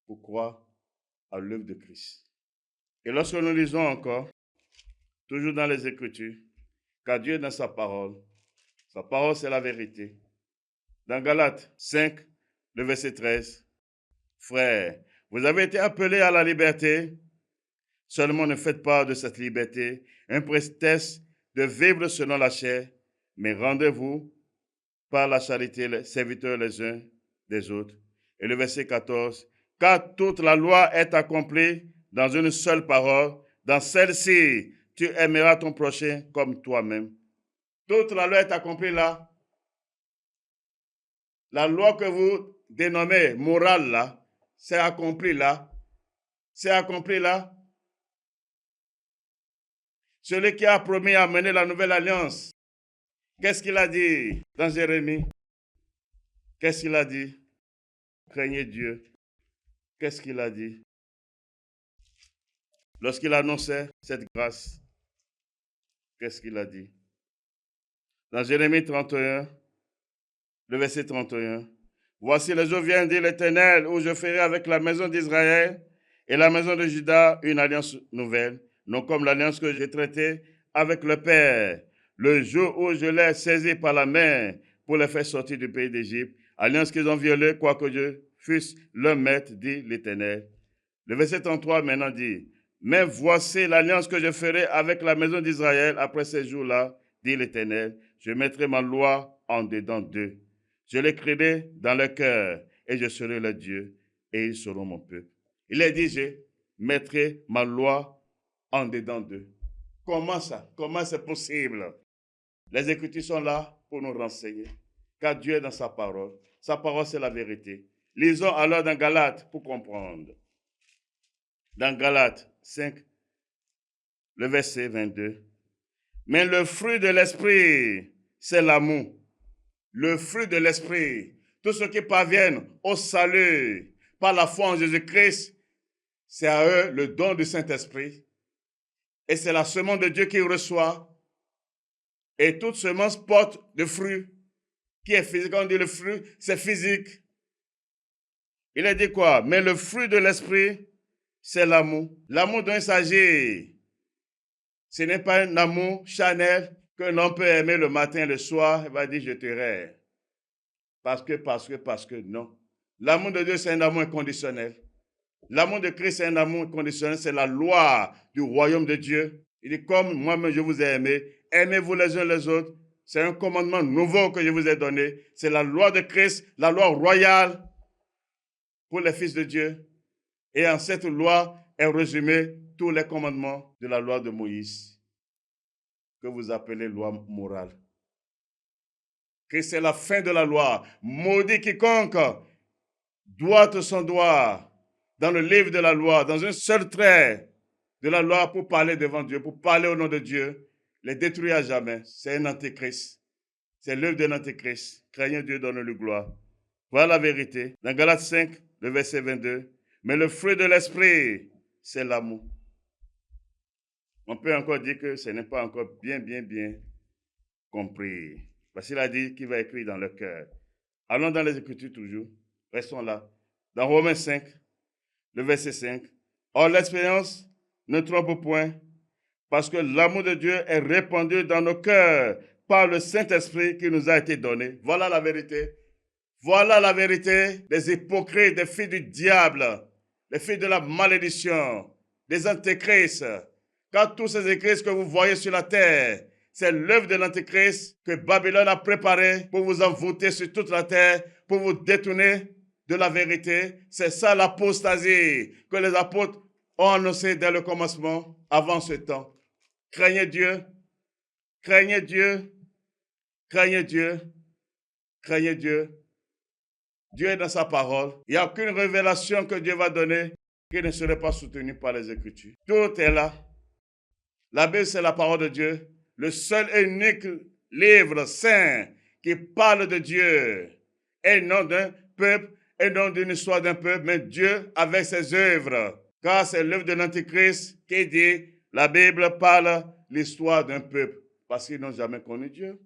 S1: pour croire à l'œuvre de Christ. Et lorsque nous lisons encore, toujours dans les Écritures, car Dieu est dans sa parole c'est la vérité. Dans Galates 5, le verset 13, « Frères, vous avez été appelés à la liberté, seulement ne faites pas de cette liberté un prétexte de vivre selon la chair, mais rendez-vous par la charité les serviteurs les uns des autres. » Et le verset 14, « Car toute la loi est accomplie dans une seule parole, dans celle-ci, tu aimeras ton prochain comme toi-même. » Toute la loi est accomplie là. La loi que vous dénommez morale là, c'est accompli là. C'est accompli là. Celui qui a promis à mener la nouvelle alliance, qu'est-ce qu'il a dit dans Jérémie? Qu'est-ce qu'il a dit? Craignez Dieu. Qu'est-ce qu'il a dit? Lorsqu'il annonçait cette grâce, qu'est-ce qu'il a dit? Dans Jérémie 31, le verset 31, « Voici les jours viennent, dit l'Éternel, où je ferai avec la maison d'Israël et la maison de Juda une alliance nouvelle, non comme l'alliance que j'ai traitée avec le Père, le jour où je l'ai saisi par la main pour les faire sortir du pays d'Égypte, alliance qu'ils ont violée, quoique je fusse leur maître, dit l'Éternel. » Le verset 33 maintenant dit, « Mais voici l'alliance que je ferai avec la maison d'Israël après ces jours-là, dit l'Éternel. Je mettrai ma loi en dedans d'eux. Je l'écrirai dans leur cœur et je serai leur Dieu et ils seront mon peuple. » Il a dit, je mettrai ma loi en dedans d'eux. Comment ça? Comment c'est possible? Les Écritures sont là pour nous renseigner, car Dieu est dans sa parole. Sa parole, c'est la vérité. Lisons alors dans Galates pour comprendre. Dans Galates 5, le verset 22. Mais le fruit de l'esprit, c'est l'amour. Le fruit de l'esprit, tous ceux qui parviennent au salut par la foi en Jésus-Christ, c'est à eux le don du Saint-Esprit. Et c'est la semence de Dieu qu'ils reçoivent. Et toute semence porte des fruits. Qui est physique? Quand on dit le fruit, c'est physique. Il a dit quoi? Mais le fruit de l'esprit, c'est l'amour. L'amour dont il s'agit, ce n'est pas un amour charnel que l'on peut aimer le matin et le soir. Il va dire, je t'aimerai. Parce que, non. L'amour de Dieu, c'est un amour inconditionnel. L'amour de Christ, c'est un amour inconditionnel. C'est la loi du royaume de Dieu. Il dit, comme moi-même je vous ai aimé, aimez-vous les uns les autres. C'est un commandement nouveau que je vous ai donné. C'est la loi de Christ, la loi royale pour les fils de Dieu. Et en cette loi est résumé tous les commandements de la loi de Moïse, que vous appelez loi morale. Christ est la fin de la loi. Maudit quiconque doit son doigt dans le livre de la loi, dans un seul trait de la loi pour parler devant Dieu, pour parler au nom de Dieu, les détruit à jamais. C'est un antéchrist. C'est l'œuvre d'un antéchrist. Craignez Dieu, donne-lui gloire. Voilà la vérité. Dans Galates 5, le verset 22. Mais le fruit de l'esprit, c'est l'amour. On peut encore dire que ce n'est pas encore bien compris. Parce qu'il a dit qu'il va écrire dans le cœur. Allons dans les Écritures toujours. Restons là. Dans Romains 5, le verset 5. Or, l'expérience ne trompe point, parce que l'amour de Dieu est répandu dans nos cœurs par le Saint-Esprit qui nous a été donné. Voilà la vérité. Voilà la vérité des hypocrites, des filles du diable, des filles de la malédiction, des antéchrists. Car tous ces écrits que vous voyez sur la terre, c'est l'œuvre de l'antéchrist que Babylone a préparé pour vous envoûter sur toute la terre, pour vous détourner de la vérité. C'est ça l'apostasie que les apôtres ont annoncé dès le commencement, avant ce temps. Craignez Dieu, craignez Dieu, craignez Dieu, craignez Dieu. Dieu est dans sa parole. Il n'y a aucune révélation que Dieu va donner qui ne serait pas soutenue par les Écritures. Tout est là. La Bible, c'est la parole de Dieu. Le seul et unique livre saint qui parle de Dieu et non d'un peuple et non d'une histoire d'un peuple, mais Dieu avec ses œuvres. Car c'est l'œuvre de l'Antichrist qui dit, la Bible parle l'histoire d'un peuple parce qu'ils n'ont jamais connu Dieu.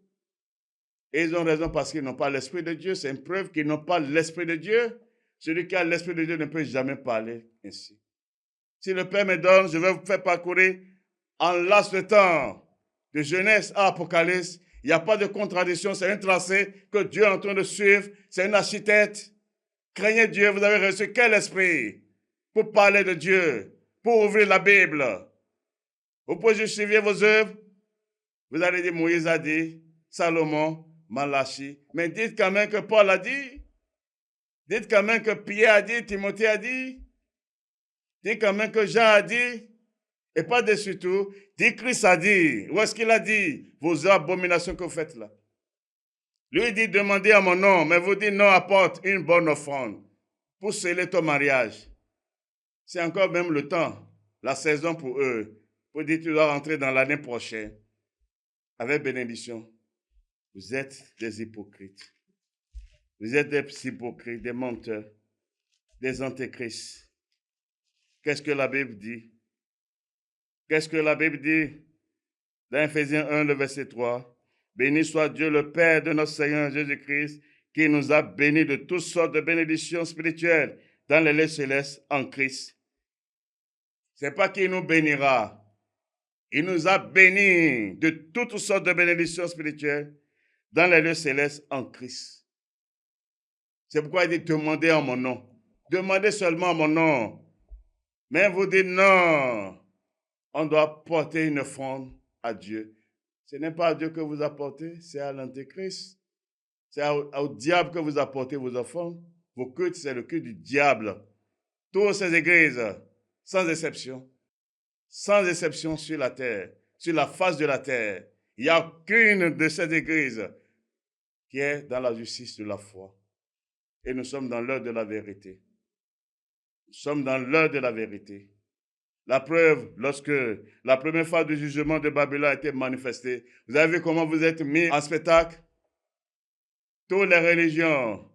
S1: Et ils ont raison parce qu'ils n'ont pas l'Esprit de Dieu. C'est une preuve qu'ils n'ont pas l'Esprit de Dieu. Celui qui a l'Esprit de Dieu ne peut jamais parler ainsi. Si le Père me donne, je vais vous faire parcourir en laps de temps, de Genèse à Apocalypse. Il n'y a pas de contradiction, c'est un tracé que Dieu est en train de suivre. C'est un architecte. Craignez Dieu, vous avez reçu quel esprit pour parler de Dieu, pour ouvrir la Bible. Vous pouvez justifier vos œuvres. Vous allez dire, Moïse a dit, Salomon, Malachie. Mais dites quand même que Paul a dit. Dites quand même que Pierre a dit, Timothée a dit. Dites quand même que Jean a dit. Et pas dessus tout. Dites Christ a dit. Où est-ce qu'il a dit? Vos abominations que vous faites là. Lui dit, demandez à mon nom. Mais vous dites, non, apporte une bonne offrande pour sceller ton mariage. C'est encore même le temps, la saison pour eux. Pour dire, tu dois rentrer dans l'année prochaine avec bénédiction. Vous êtes des hypocrites. Vous êtes des hypocrites, des menteurs, des antéchrists. Qu'est-ce que la Bible dit? Qu'est-ce que la Bible dit? Dans Ephésiens 1, le verset 3. Béni soit Dieu le Père de notre Seigneur Jésus-Christ, qui nous a bénis de toutes sortes de bénédictions spirituelles dans les lieux célestes en Christ. Ce n'est pas qu'il nous bénira. Il nous a bénis de toutes sortes de bénédictions spirituelles dans les lieux célestes en Christ. C'est pourquoi il dit demandez en mon nom. Demandez seulement en mon nom. Mais vous dites non. On doit porter une offrande à Dieu. Ce n'est pas à Dieu que vous apportez, c'est à l'Antéchrist. C'est au diable que vous apportez vos offrandes. Vos cultes, c'est le culte du diable. toutes ces églises, sans exception sur la terre, sur la face de la terre, il n'y a aucune de ces églises qui est dans la justice de la foi. Et nous sommes dans l'heure de la vérité. Nous sommes dans l'heure de la vérité. La preuve, lorsque la première phase du jugement de Babylone a été manifestée, vous avez vu comment vous êtes mis en spectacle? Toutes les religions,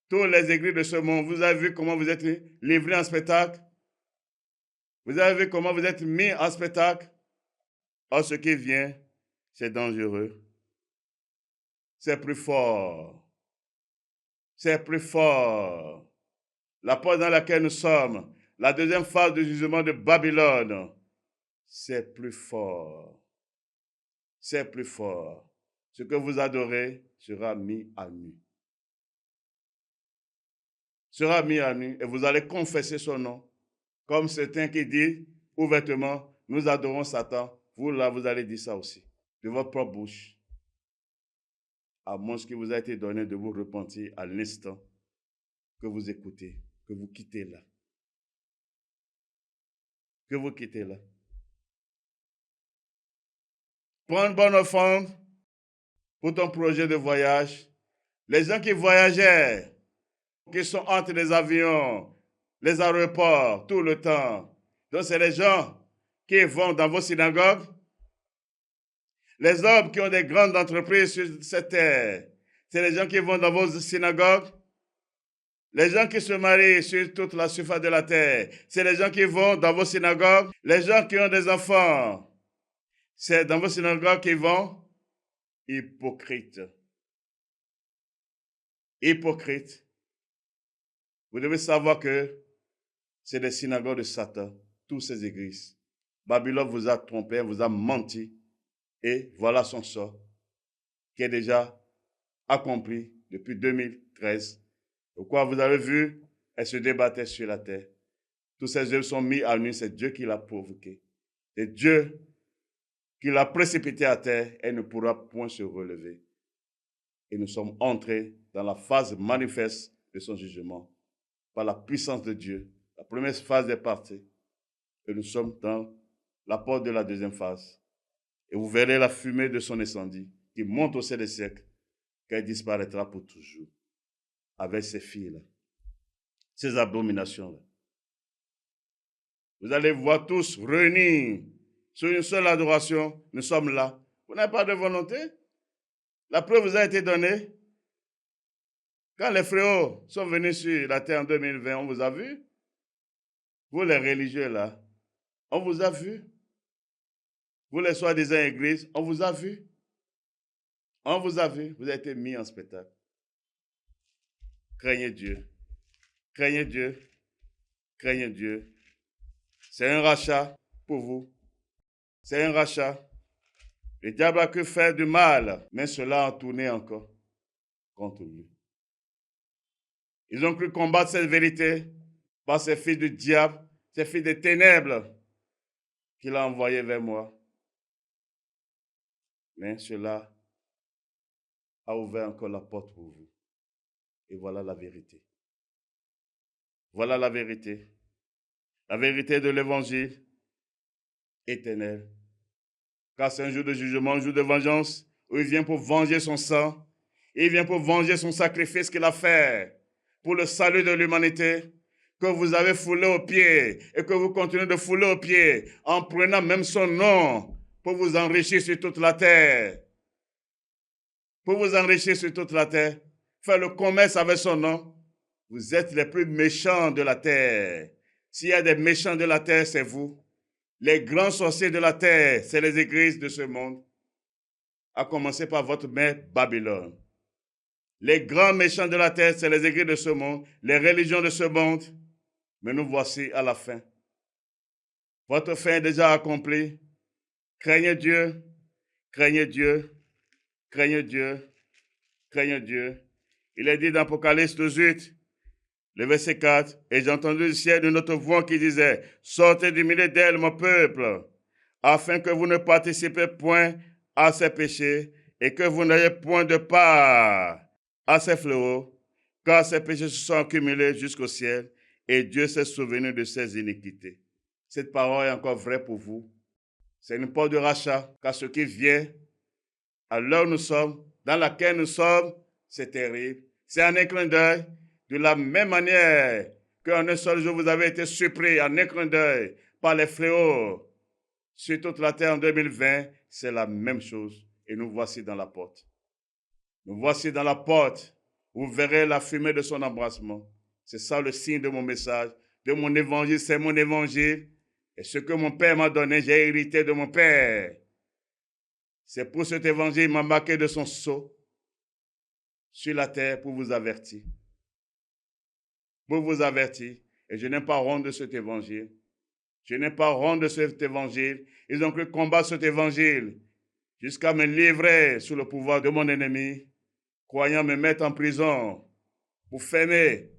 S1: toutes les églises de ce monde, vous avez vu comment vous êtes livrés en spectacle? Vous avez vu comment vous êtes mis en spectacle? Or, ce qui vient, c'est dangereux. C'est plus fort. C'est plus fort. La porte dans laquelle nous sommes, la deuxième phase du jugement de Babylone, c'est plus fort. C'est plus fort. Ce que vous adorez sera mis à nu. Sera mis à nu et vous allez confesser son nom. Comme certains qui disent ouvertement, nous adorons Satan. Vous là, vous allez dire ça aussi, de votre propre bouche. À moins qu'il vous a été donné de vous repentir à l'instant que vous écoutez, que vous quittez là. Que vous quittez là. Prends une bonne offrande pour ton projet de voyage. Les gens qui voyageaient, qui sont entre les avions, les aéroports, tout le temps. Donc, c'est les gens qui vont dans vos synagogues. Les hommes qui ont des grandes entreprises sur cette terre, c'est les gens qui vont dans vos synagogues. Les gens qui se marient sur toute la surface de la terre, c'est les gens qui vont dans vos synagogues. Les gens qui ont des enfants, c'est dans vos synagogues qu'ils vont. Hypocrite. Hypocrite. Vous devez savoir que c'est des synagogues de Satan, toutes ces églises. Babylone vous a trompé, vous a menti. Et voilà son sort, qui est déjà accompli depuis 2013. Pourquoi vous avez vu, elle se débattait sur la terre. Tous ces œuvres sont mis à nu, c'est Dieu qui l'a provoqué. C'est Dieu qui l'a précipité à terre, elle ne pourra point se relever. Et nous sommes entrés dans la phase manifeste de son jugement, par la puissance de Dieu. La première phase est partie, et nous sommes dans la porte de la deuxième phase. Et vous verrez la fumée de son incendie qui monte au sein des siècles, qu'elle disparaîtra pour toujours, avec ces filles-là, ces abominations-là. Vous allez voir tous réunis sur une seule adoration. Nous sommes là. Vous n'avez pas de volonté? La preuve vous a été donnée. Quand les frérots sont venus sur la terre en 2020, on vous a vu? Vous les religieux là, on vous a vu? Vous les soi-disant églises, on vous a vu? On vous a vu? Vous avez été mis en spectacle. Craignez Dieu. Craignez Dieu. Craignez Dieu. C'est un rachat pour vous. C'est un rachat. Le diable a que faire du mal, mais cela a tourné encore contre lui. Ils ont cru combattre cette vérité par ces fils du diable, ces fils des ténèbres qu'il a envoyés vers moi. Mais cela a ouvert encore la porte pour vous. Et voilà la vérité. Voilà la vérité. La vérité de l'évangile éternel. Car c'est un jour de jugement, un jour de vengeance, où il vient pour venger son sang. Il vient pour venger son sacrifice qu'il a fait pour le salut de l'humanité, que vous avez foulé aux pieds et que vous continuez de fouler aux pieds en prenant même son nom pour vous enrichir sur toute la terre. Pour vous enrichir sur toute la terre, faire le commerce avec son nom. Vous êtes les plus méchants de la terre. S'il y a des méchants de la terre, c'est vous. Les grands sorciers de la terre, c'est les églises de ce monde. À commencer par votre mère Babylone. Les grands méchants de la terre, c'est les églises de ce monde, les religions de ce monde. Mais nous voici à la fin. Votre fin est déjà accomplie. Craignez Dieu, craignez Dieu, craignez Dieu, craignez Dieu. Il est dit dans Apocalypse 18, le verset 4, « Et j'ai entendu du ciel une autre voix qui disait, « Sortez du milieu d'elle, mon peuple, afin que vous ne participez point à ses péchés et que vous n'ayez point de part à ses fléaux, car ses péchés se sont accumulés jusqu'au ciel, et Dieu s'est souvenu de ses iniquités. Cette parole est encore vraie pour vous. C'est une porte de rachat, car ce qui vient à l'heure où nous sommes, dans laquelle nous sommes, c'est terrible. C'est un clin d'œil. De la même manière qu'en un seul jour, vous avez été surpris en un clin d'œil par les fléaux sur toute la terre en 2020, c'est la même chose. Et nous voici dans la porte. Nous voici dans la porte. Vous verrez la fumée de son embrassement. C'est ça le signe de mon message, de mon évangile. C'est mon évangile. Et ce que mon Père m'a donné, j'ai hérité de mon Père. C'est pour cet évangile, il m'a marqué de son sceau sur la terre pour vous avertir. Pour vous avertir. Et je n'ai pas honte de cet évangile. Je n'ai pas honte de cet évangile. Ils ont cru combattre cet évangile jusqu'à me livrer sous le pouvoir de mon ennemi, croyant me mettre en prison pour fermer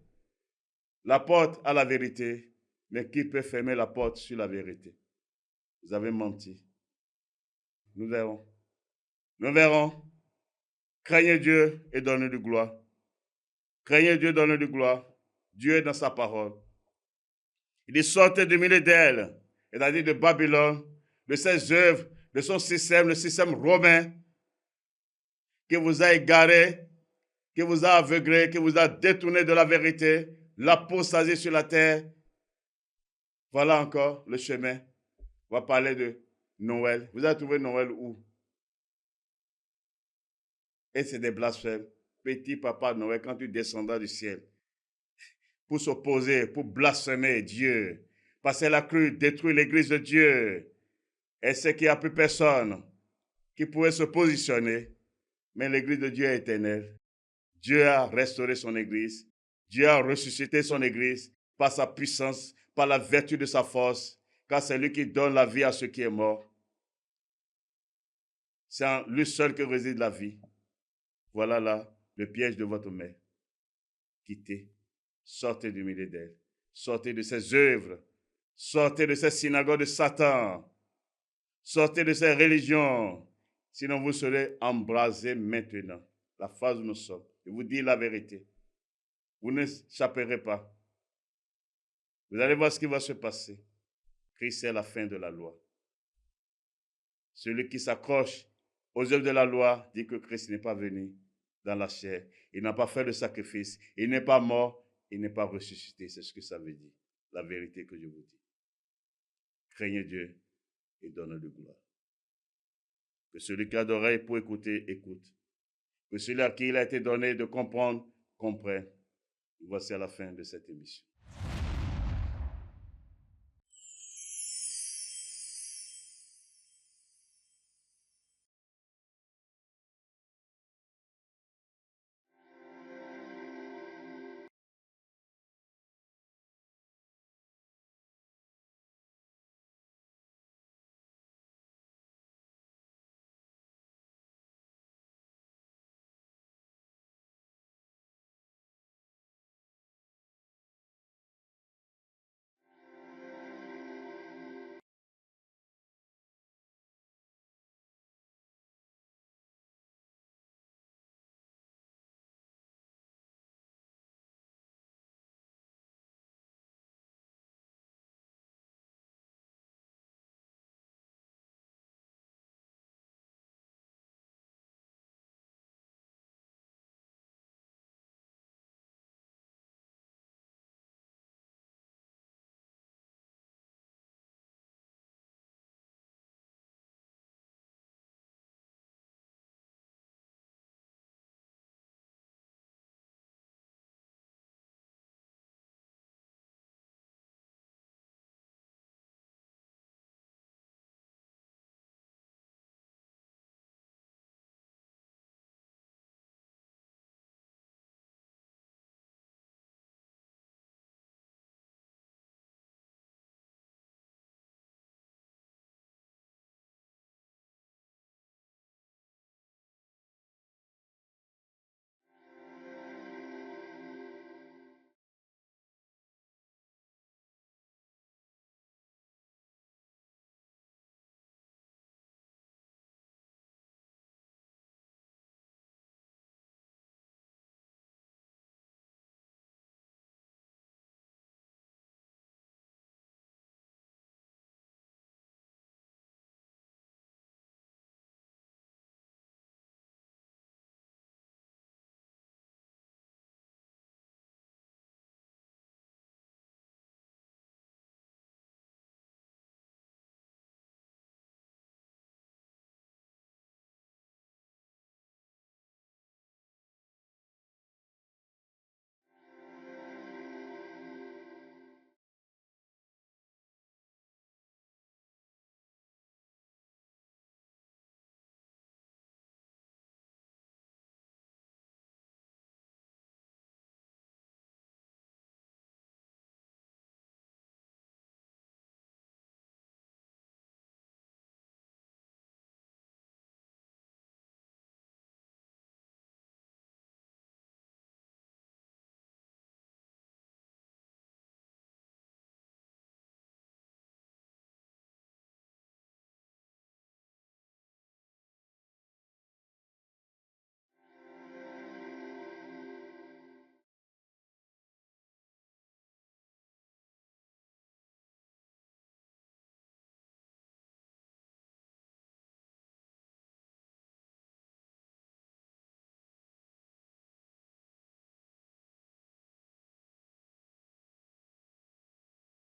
S1: la porte à la vérité. Mais qui peut fermer la porte sur la vérité? Vous avez menti. Nous verrons. Nous verrons. Craignez Dieu et donnez du gloire. Craignez Dieu, donnez du gloire. Dieu est dans sa parole. Il dit sortez du milieu d'elle, c'est-à-dire de Babylone, de ses œuvres, de son système, le système romain, qui vous a égaré, qui vous a aveuglé, qui vous a détourné de la vérité, l'apostasie sur la terre. Voilà encore le chemin. On va parler de Noël. Vous avez trouvé Noël où? Et c'est des blasphèmes. Petit papa Noël, quand tu descendras du ciel, pour s'opposer, pour blasphémer Dieu, parce qu'elle a cru détruire l'église de Dieu. Et c'est qu'il n'y a plus personne qui pouvait se positionner. Mais l'église de Dieu est éternelle. Dieu a restauré son église. Dieu a ressuscité son église par sa puissance, par la vertu de sa force, car c'est lui qui donne la vie à ceux qui sont morts. C'est en lui seul que réside la vie. Voilà là le piège de votre mère. Quittez. Sortez du milieu d'elle. Sortez de ses œuvres. Sortez de ces synagogues de Satan. Sortez de ces religions. Sinon, vous serez embrasés maintenant. La phase où nous sommes. Je vous dis la vérité. Vous n'échapperez pas. Vous allez voir ce qui va se passer. Christ est la fin de la loi. Celui qui s'accroche aux œuvres de la loi dit que Christ n'est pas venu dans la chair. Il n'a pas fait de sacrifice. Il n'est pas mort. Il n'est pas ressuscité. C'est ce que ça veut dire. La vérité que je vous dis. Craignez Dieu et donnez de gloire. Que celui qui a d'oreilles pour écouter, écoute. Que celui à qui il a été donné de comprendre, comprenne. Voici à la fin de cette émission.